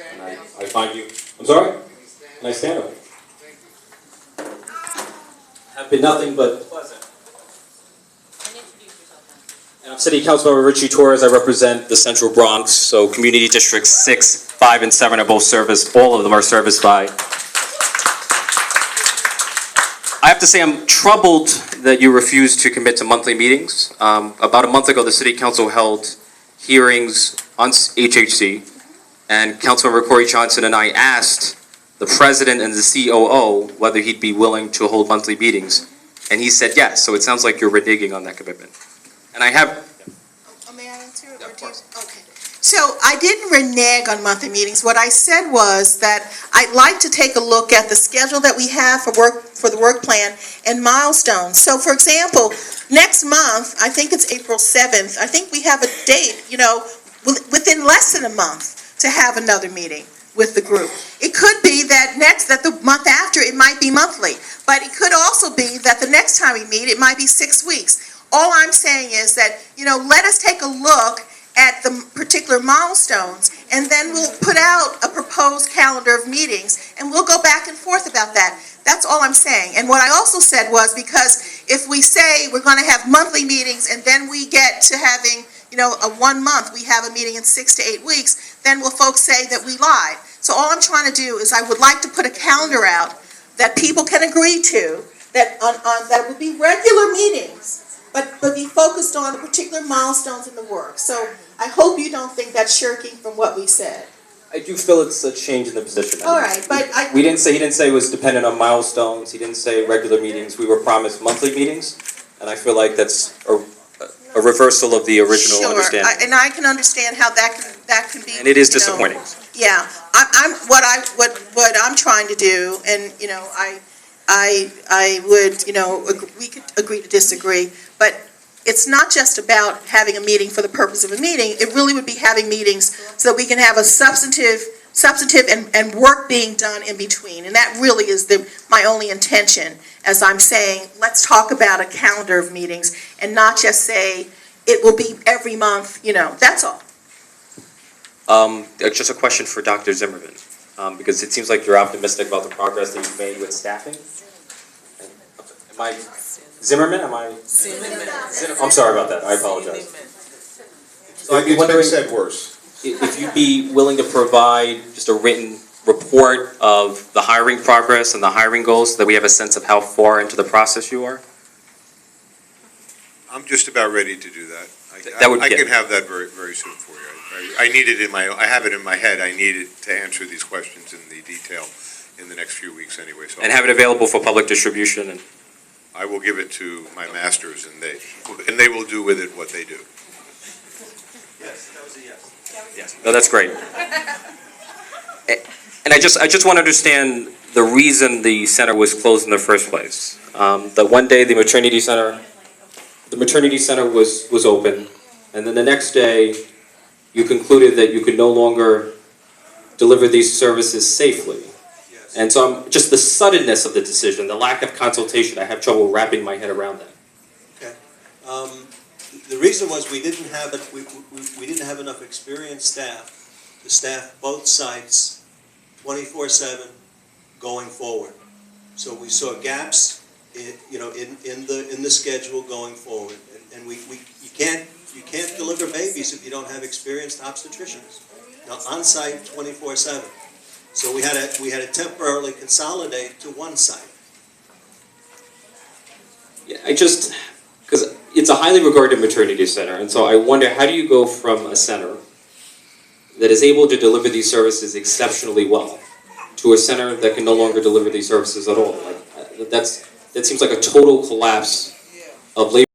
And I find you, I'm sorry? And I stand up. Have been nothing but pleasant. And I'm City Councilman Ritchie Torres. I represent the Central Bronx, so Community Districts 6, 5, and 7 are both serviced. All of them are serviced by. I have to say I'm troubled that you refuse to commit to monthly meetings. About a month ago, the City Council held hearings on HHC, and Councilman Corey Johnson and I asked the President and the COO whether he'd be willing to hold monthly meetings, and he said yes, so it sounds like you're reneging on that commitment. And I have... May I answer? Or do you, okay. So I didn't renege on monthly meetings. What I said was that I'd like to take a look at the schedule that we have for the work plan and milestones. So for example, next month, I think it's April 7th, I think we have a date, within less than a month to have another meeting with the group. It could be that the month after, it might be monthly, but it could also be that the next time we meet, it might be 6 weeks. All I'm saying is that, let us take a look at the particular milestones, and then we'll put out a proposed calendar of meetings, and we'll go back and forth about that. That's all I'm saying. And what I also said was, because if we say we're going to have monthly meetings, and then we get to having, a 1 month, we have a meeting in 6 to 8 weeks, then will folks say that we lied? So all I'm trying to do is I would like to put a calendar out that people can agree to, that that would be regular meetings, but be focused on the particular milestones in the work. So I hope you don't think that's shirking from what we said. I do feel it's a change in the position. All right, but he didn't say it was dependent on milestones. He didn't say regular meetings. We were promised monthly meetings, and I feel like that's a reversal of the original understanding. And I can understand how that can be. And it is disappointing. Yeah, what I'm trying to do, and I would, we could agree to disagree, but it's not just about having a meeting for the purpose of a meeting. It really would be having meetings so that we can have a substantive and work being done in between. And that really is my only intention, as I'm saying, let's talk about a calendar of meetings and not just say it will be every month, that's all. Just a question for Dr. Zimmerman, because it seems like you're optimistic about the progress that you've made with staffing. Am I Zimmerman? Zimmerman. I'm sorry about that. I apologize. So I'd be wondering, said worse. If you'd be willing to provide just a written report of the hiring progress and the hiring goals, so that we have a sense of how far into the process you are. I'm just about ready to do that. I can have that very, very soon for you. I need it I have it in my head. I need it to answer these questions in the detail in the next few weeks anyway. So and have it available for public distribution. And I will give it to my masters, and they will do with it what they do. Yes, that was a yes. Yes. No, that's great. And I just want to understand the reason the center was closed in the first place. That one day the maternity center was open, and then the next day you concluded that you could no longer deliver these services safely. Yes. And so just the suddenness of the decision, the lack of consultation, I have trouble wrapping my head around that. Okay. The reason was we didn't have enough experienced staff to staff both sites 24/7 going forward. So we saw gaps in the schedule going forward, and you can't deliver babies if you don't have experienced obstetricians on site 24/7. So we had to temporarily consolidate to one site. Yeah, because it's a highly regarded maternity center, and so I wonder, how do you go from a center that is able to deliver these services exceptionally well to a center that can no longer deliver these services at all? That seems like a total collapse of labor.